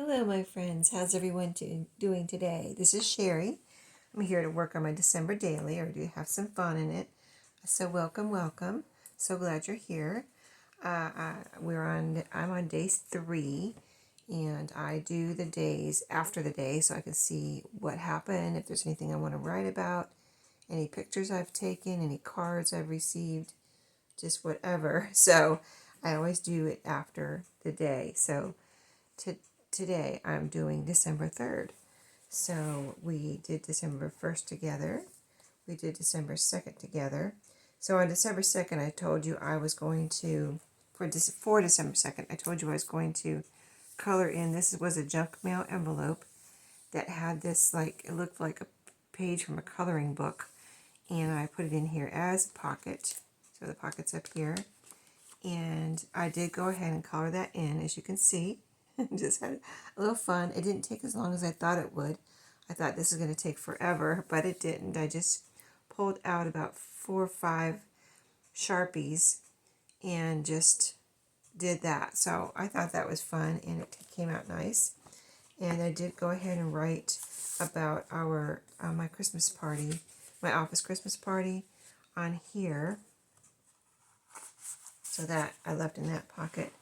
Hello, my friends. How's everyone doing today? This is Sheree. I'm here to work on my December daily or to have some fun in it. So welcome, welcome. So glad you're here. I'm on day 3, and I do the days after the day so I can see what happened, if there's anything I want to write about, any pictures I've taken, any cards I've received, just whatever. So I always do it after the day. So to, today I'm doing December 3rd. So we did December 1st together. We did December 2nd together. So on December 2nd, I told you I was going to, for December 2nd, I told you I was going to color in. This was a junk mail envelope that had this, like, it looked like a page from a coloring book. And I put it in here as a pocket. So the pocket's up here. And I did go ahead and color that in, as you can see. Just had a little fun. It didn't take as long as I thought it would. I thought this was going to take forever, but it didn't. I just pulled out about 4 or 5 Sharpies and just did that. So I thought that was fun, and it came out nice. And I did go ahead and write about my Christmas party, my office Christmas party on here. So that I left in that pocket.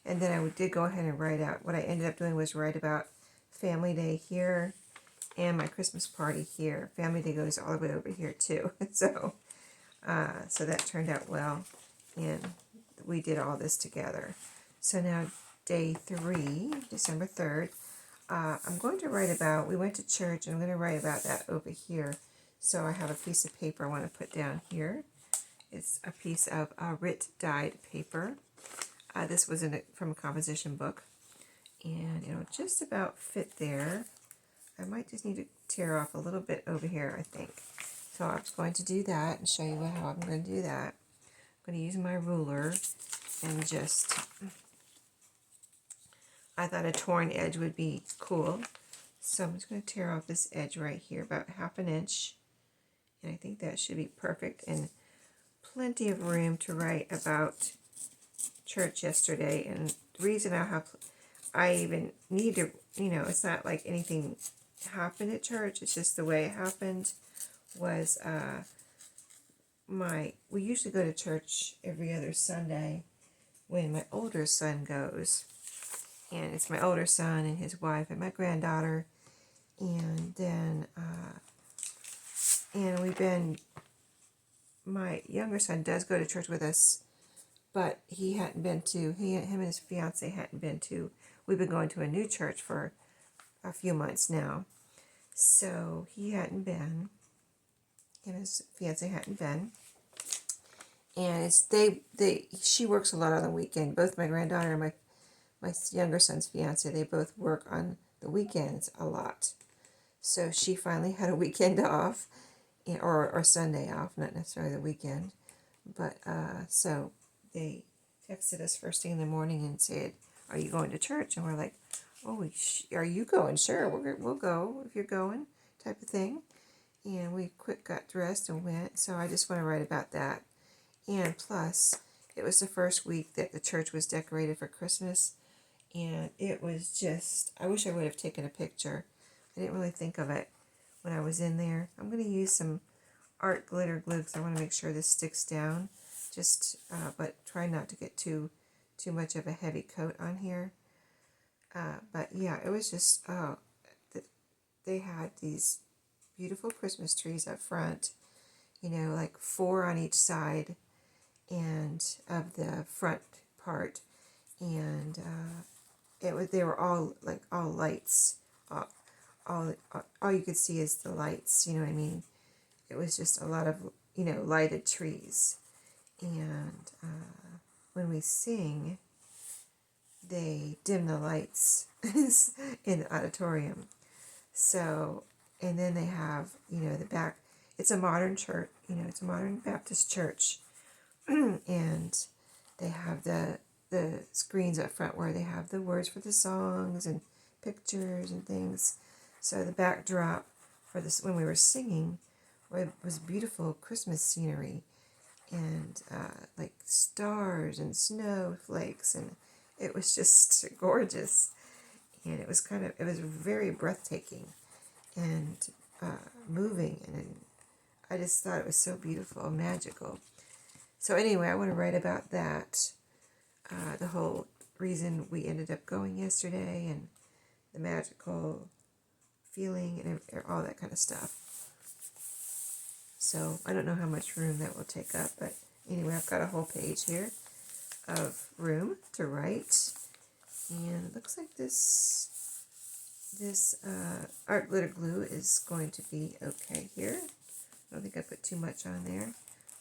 And then I did go ahead and write out, what I ended up doing was write about Family Day here and my Christmas party here. Family Day goes all the way over here too. So that turned out well, and we did all this together. So now day 3, December 3rd, I'm going to write about, we went to church, and I'm going to write about that over here. So I have a piece of paper I want to put down here. It's a piece of Rit dyed paper. This was from a composition book, and it'll just about fit there. I might just need to tear off a little bit over here, I think. So I'm going to do that and show you how I'm going to do that. I'm going to use my ruler and just, I thought a torn edge would be cool. So I'm just going to tear off this edge right here, about 1/2 inch. And I think that should be perfect, and plenty of room to write about church yesterday. And the reason I even need to, it's not like anything happened at church, it's just the way it happened was we usually go to church every other Sunday when my older son goes, and it's my older son and his wife and my granddaughter, and then my younger son does go to church with us, but him and his fiance hadn't been to, we've been going to a new church for a few months now. So he hadn't been, him and his fiance hadn't been. And she works a lot on the weekend. Both my granddaughter and my younger son's fiance, they both work on the weekends a lot. So she finally had a weekend off, or Sunday off, not necessarily the weekend. But so they texted us first thing in the morning and said, "Are you going to church?" And we're like, "Oh, are you going? Sure, we'll go if you're going," type of thing. And we got dressed and went. So I just want to write about that. And plus, it was the first week that the church was decorated for Christmas. And it was just, I wish I would have taken a picture. I didn't really think of it when I was in there. I'm going to use some art glitter glue because I want to make sure this sticks down. But try not to get too much of a heavy coat on here. But yeah, it was just, they had these beautiful Christmas trees up front, like 4 on each side and of the front part, and they were all lights. All you could see is the lights. You know what I mean? It was just a lot of lighted trees, and when we sing, they dim the lights in the auditorium. So, and then they have the back. It's a modern church. It's a modern Baptist church. And they have the screens up front where they have the words for the songs and pictures and things. So the backdrop for this, when we were singing, was beautiful Christmas scenery, and like stars and snowflakes, and it was just gorgeous. and it was very breathtaking and moving, and I just thought it was so beautiful and magical. So anyway, I want to write about that, the whole reason we ended up going yesterday, and the magical feeling, and all that kind of stuff. So I don't know how much room that will take up, but anyway, I've got a whole page here of room to write, and it looks like this art glitter glue is going to be okay here. I don't think I put too much on there,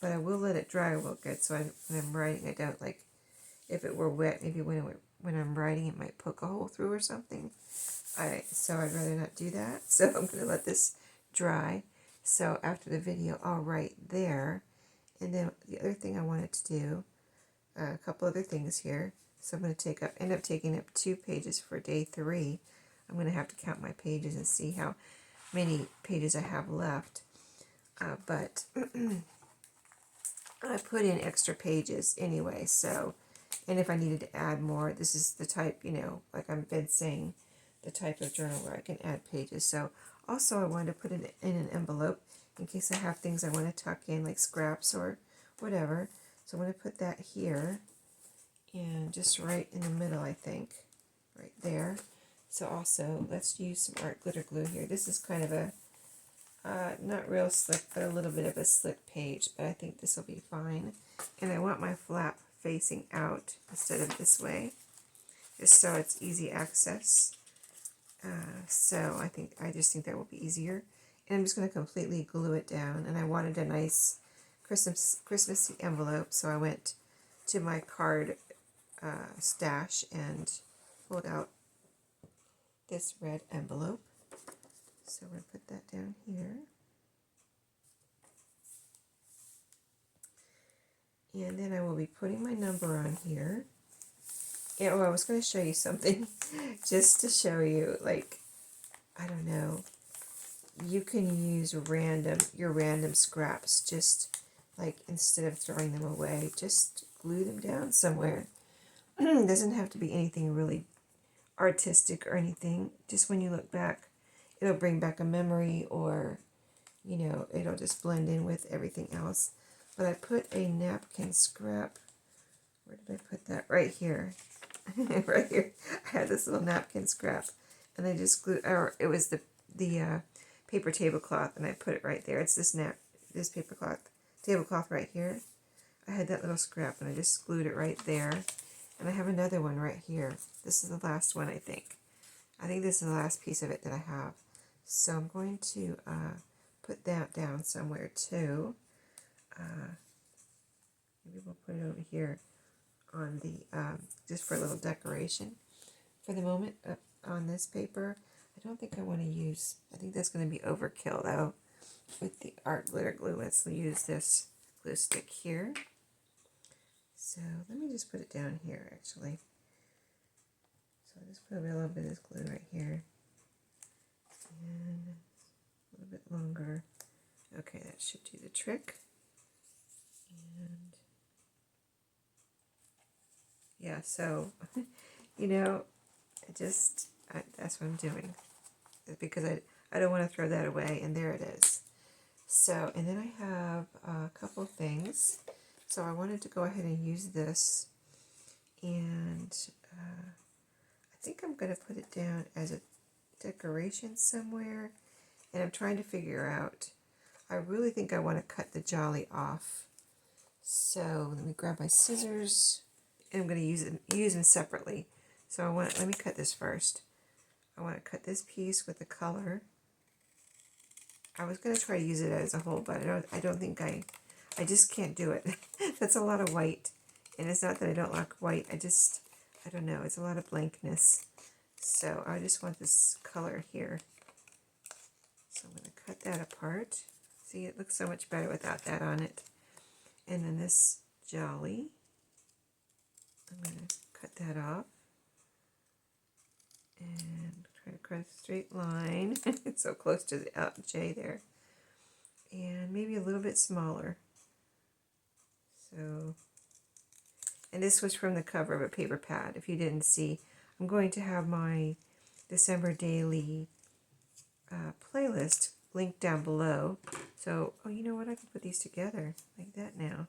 but I will let it dry real good, so when I'm writing, I don't, like, if it were wet, maybe when I'm writing, it might poke a hole through or something. So I'd rather not do that. So I'm going to let this dry. So after the video, I'll write there. And then the other thing I wanted to do, a couple other things here. So I'm going to end up taking up 2 pages for day 3. I'm going to have to count my pages and see how many pages I have left. But I put in extra pages anyway, so, and if I needed to add more, this is the type, like I've been saying, the type of journal where I can add pages. So also I wanted to put it in an envelope in case I have things I want to tuck in, like scraps or whatever. So I'm going to put that here, and just right in the middle, I think, right there. So also, let's use some art glitter glue here. This is kind of a not real slick, but a little bit of a slick page, but I think this will be fine. And I want my flap facing out instead of this way, just so it's easy access. So I just think that will be easier. And I'm just going to completely glue it down. And I wanted a nice Christmassy envelope, so I went to my card stash and pulled out this red envelope. So we're going to put that down here. And then I will be putting my number on here. And, I was going to show you something just to show you, like, I don't know, you can use your random scraps, just like instead of throwing them away, just glue them down somewhere. It doesn't have to be anything really artistic or anything. Just when you look back, it'll bring back a memory, or, it'll just blend in with everything else. But I put a napkin scrap. Where did I put that? Right here. Right here. I had this little napkin scrap, and I just glued, or it was the paper tablecloth, and I put it right there. It's this tablecloth right here. I had that little scrap, and I just glued it right there. And I have another one right here. This is the last one, I think. I think this is the last piece of it that I have. So I'm going to put that down somewhere too. Maybe we'll put it over here on the, just for a little decoration for the moment on this paper. I don't think I want to use, I think that's going to be overkill though with the art glitter glue. Let's use this glue stick here. So let me just put it down here actually. So I'll just put a little bit of this glue right here. And a little bit longer. Okay, that should do the trick. And yeah, so, that's what I'm doing. Because I don't want to throw that away, and there it is. So, and then I have a couple things. So I wanted to go ahead and use this, and I think I'm going to put it down as a decoration somewhere, and I'm trying to figure out, I really think I want to cut the jolly off. So let me grab my scissors, and I'm going to use them separately. So let me cut this first. I want to cut this piece with the color. I was going to try to use it as a whole, but I don't think I just can't do it. That's a lot of white. And it's not that I don't like white. I don't know. It's a lot of blankness. So I just want this color here. So I'm going to cut that apart. See, it looks so much better without that on it. And then this jolly, I'm going to cut that off. And try to cut a straight line. It's so close to the J there. And maybe a little bit smaller. So, and this was from the cover of a paper pad. If you didn't see, I'm going to have my December daily playlist link down below. So, oh, you know what? I can put these together like that now.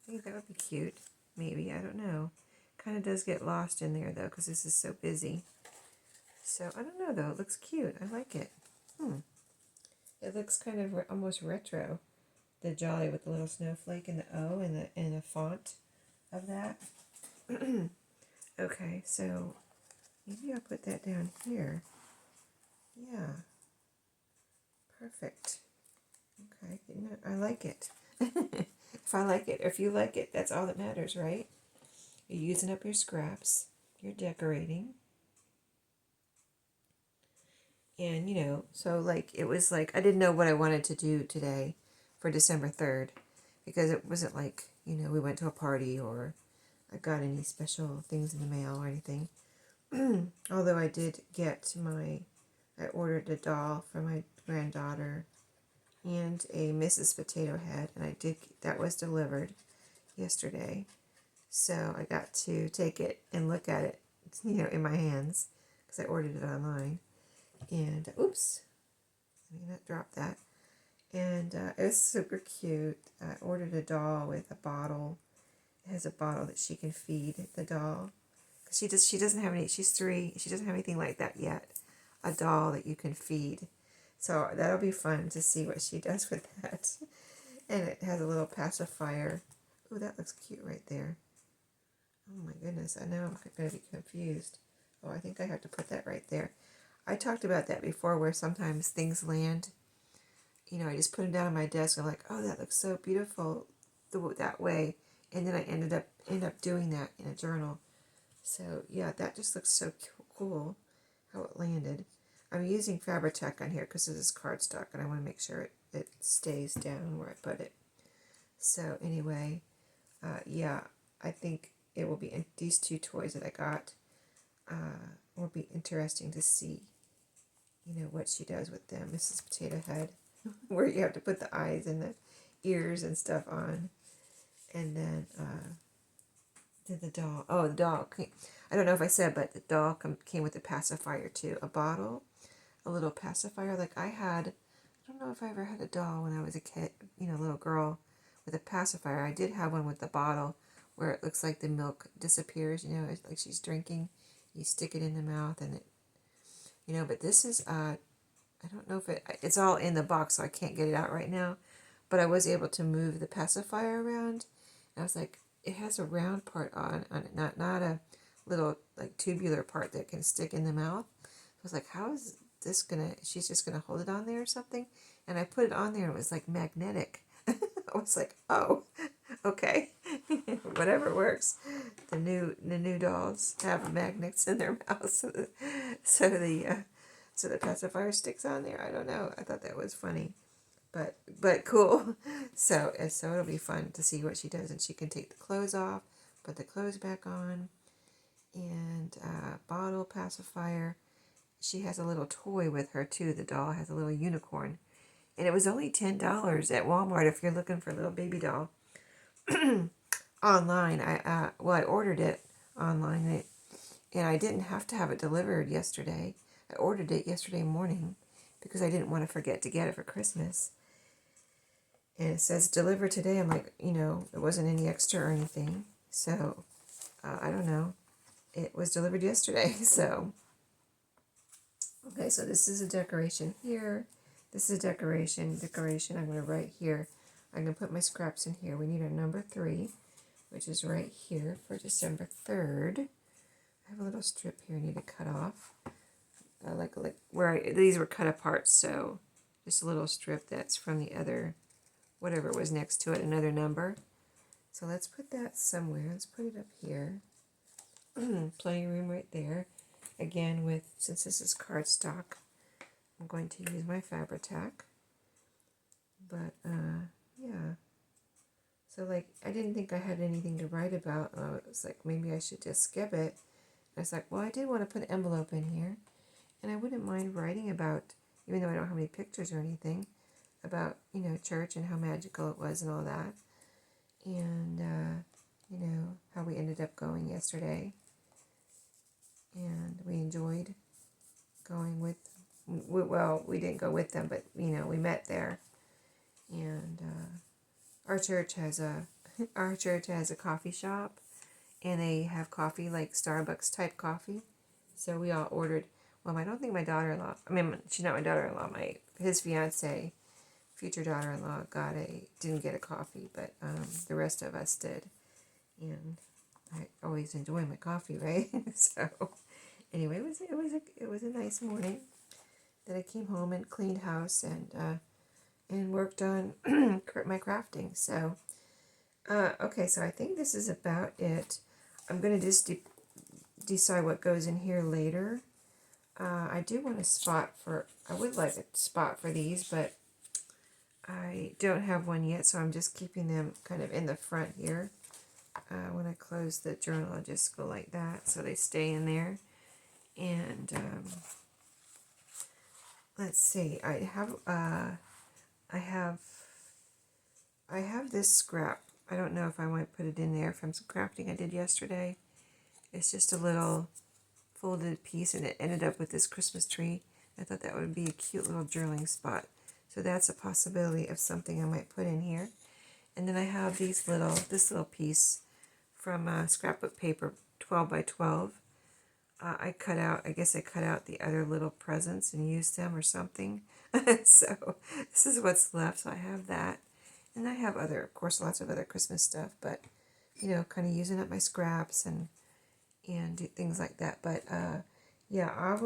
I think that would be cute. Maybe. I don't know. Kind of does get lost in there, though, because this is so busy. So, I don't know, though. It looks cute. I like it. It looks kind of almost retro. The jolly with the little snowflake and the O and the font of that. Okay, so maybe I'll put that down here. Yeah. Perfect. Okay, I like it. If I like it, if you like it, that's all that matters, right? You're using up your scraps. You're decorating. And, so like, it was like, I didn't know what I wanted to do today for December 3rd because it wasn't like, we went to a party or I got any special things in the mail or anything. Although I did get I ordered a doll for my granddaughter and a Mrs. Potato Head, and that was delivered yesterday. So I got to take it and look at it, in my hands because I ordered it online. And oops, let me not drop that. And it was super cute. I ordered a doll with a bottle. It has a bottle that she can feed the doll. She doesn't have any. She's 3. She doesn't have anything like that yet. A doll that you can feed. So that'll be fun to see what she does with that. And it has a little pacifier. Oh, that looks cute right there. Oh my goodness, I know I'm going to be confused. Oh, I think I have to put that right there. I talked about that before where sometimes things land. I just put them down on my desk and I'm like, oh, that looks so beautiful that way. And then I end up doing that in a journal. So yeah, that just looks so cool how it landed. I'm using Fabri-Tac on here because this is cardstock and I want to make sure it stays down where I put it. So anyway, yeah, I think it will be, these 2 toys that I got will be interesting to see, what she does with them. Mrs. Potato Head, where you have to put the eyes and the ears and stuff on. And then the doll. Oh, the doll. I don't know if I said, but the doll came with a pacifier too. A bottle, a little pacifier. Like I don't know if I ever had a doll when I was a kid, a little girl with a pacifier. I did have one with the bottle where it looks like the milk disappears, it's like she's drinking. You stick it in the mouth and it, but this is, I don't know if it's all in the box, so I can't get it out right now. But I was able to move the pacifier around. And I was like, it has a round part on it, not a little like tubular part that can stick in the mouth. I was like, how is this she's just gonna hold it on there or something? And I put it on there and it was like magnetic. I was like, oh, okay, whatever works. The new dolls have magnets in their mouths, so the pacifier sticks on there. I don't know. I thought that was funny. But cool. So it'll be fun to see what she does, and she can take the clothes off, put the clothes back on, and bottle pacifier. She has a little toy with her too. The doll has a little unicorn, and it was only $10 at Walmart if you're looking for a little baby doll. Online, I ordered it online, and I didn't have to have it delivered yesterday. I ordered it yesterday morning because I didn't want to forget to get it for Christmas. And it says deliver today. I'm like, it wasn't any extra or anything. So, I don't know. It was delivered yesterday. So, okay, so this is a decoration here. This is a decoration. I'm going to write here. I'm going to put my scraps in here. We need our number 3, which is right here for December 3rd. I have a little strip here I need to cut off. Like where these were cut apart. So, just a little strip that's from the other, whatever was next to it, another number. So let's put that somewhere. Let's put it up here. Plenty of room right there. Again, since this is cardstock, I'm going to use my Fabri-Tac. But, yeah. So, I didn't think I had anything to write about. I was like, maybe I should just skip it. I was like, well, I did want to put an envelope in here. And I wouldn't mind writing about, even though I don't have any pictures or anything, about, church and how magical it was and all that. And, how we ended up going yesterday. And we enjoyed going with, well, we didn't go with them, but, we met there. And our church has a coffee shop, and they have coffee like Starbucks type coffee. So we all ordered. Well, I don't think my daughter-in-law. I mean, she's not my daughter-in-law. His fiance, future daughter-in-law, didn't get a coffee, but the rest of us did. And I always enjoy my coffee, right? So anyway, it was a nice morning. Then I came home and cleaned house and worked on my crafting. So okay, so I think this is about it. I'm gonna just decide what goes in here later. I do want a spot for. I would like a spot for these, but I don't have one yet, so I'm just keeping them kind of in the front here. When I close the journal, I'll just go like that, so they stay in there. And let's see, I have this scrap. I don't know if I want to put it in there from some crafting I did yesterday. It's just a little folded piece, and it ended up with this Christmas tree. I thought that would be a cute little journaling spot. So that's a possibility of something I might put in here. And then I have this little piece from scrapbook paper, 12 by 12. I guess I cut out the other little presents and used them or something. So this is what's left. So I have that. And I have of course, lots of other Christmas stuff, but, kind of using up my scraps and do things like that. But, yeah,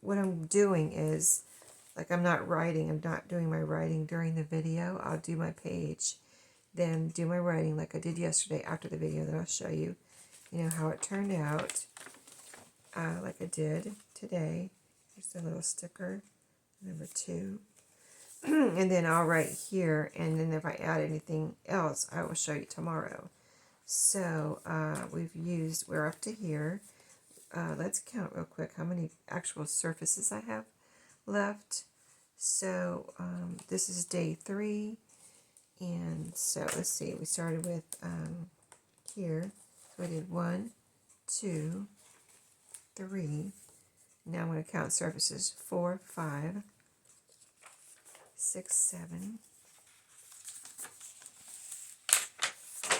what I'm doing is, like, I'm not doing my writing during the video. I'll do my page, then do my writing like I did yesterday after the video. Then I'll show you, how it turned out, like I did today. Here's the little sticker, number 2. And then I'll write here, and then if I add anything else, I will show you tomorrow. So we're up to here. Let's count real quick how many actual surfaces I have left. So this is day 3, and so let's see, we started with here. So we did 1, 2, 3. Now I'm going to count surfaces: 4, 5, 6, 7,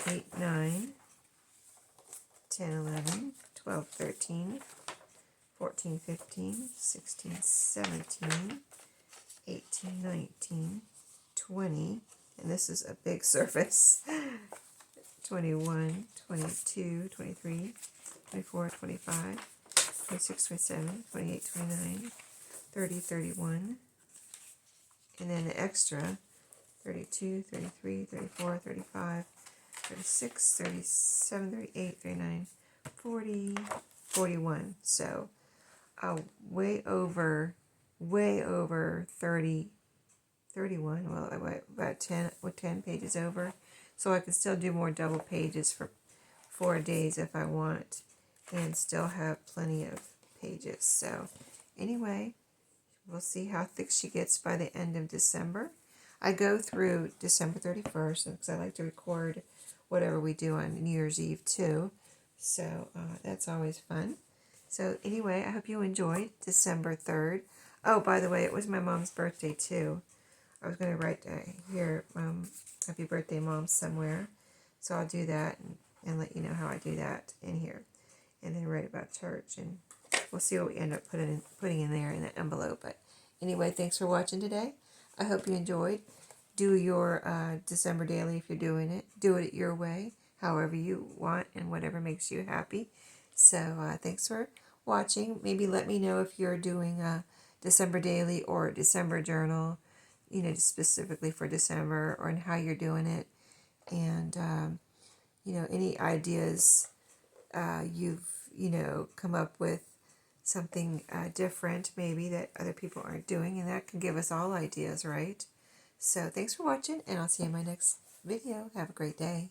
8, 9, 10, 11, 12, 13, 14, 15, 16, 17, 18, 19, 20, and this is a big surface, 21, 22, 23, 24, 25, 26, 27, 28, 29, 30, 31, and then the extra, 32, 33, 34, 35, 36, 37, 38, 39, 40, 41. So way over 30, 31. Well, I went about 10 pages over. So I could still do more double pages for 4 days if I want, and still have plenty of pages. So anyway, we'll see how thick she gets by the end of December. I go through December 31st because I like to record whatever we do on New Year's Eve too. So that's always fun. So anyway, I hope you enjoyed December 3rd. Oh, by the way, it was my mom's birthday too. I was going to write here, happy birthday, Mom, somewhere. So I'll do that and let you know how I do that in here. And then write about church. And we'll see what we end up putting in there in the envelope. But anyway, thanks for watching today. I hope you enjoyed. Do your December daily if you're doing it. Do it your way, however you want and whatever makes you happy. So thanks for watching. Maybe let me know if you're doing a December daily or a December journal, specifically for December, or in how you're doing it. And, any ideas you've, come up with something different maybe that other people aren't doing, and that can give us all ideas, right? So thanks for watching, and I'll see you in my next video. Have a great day.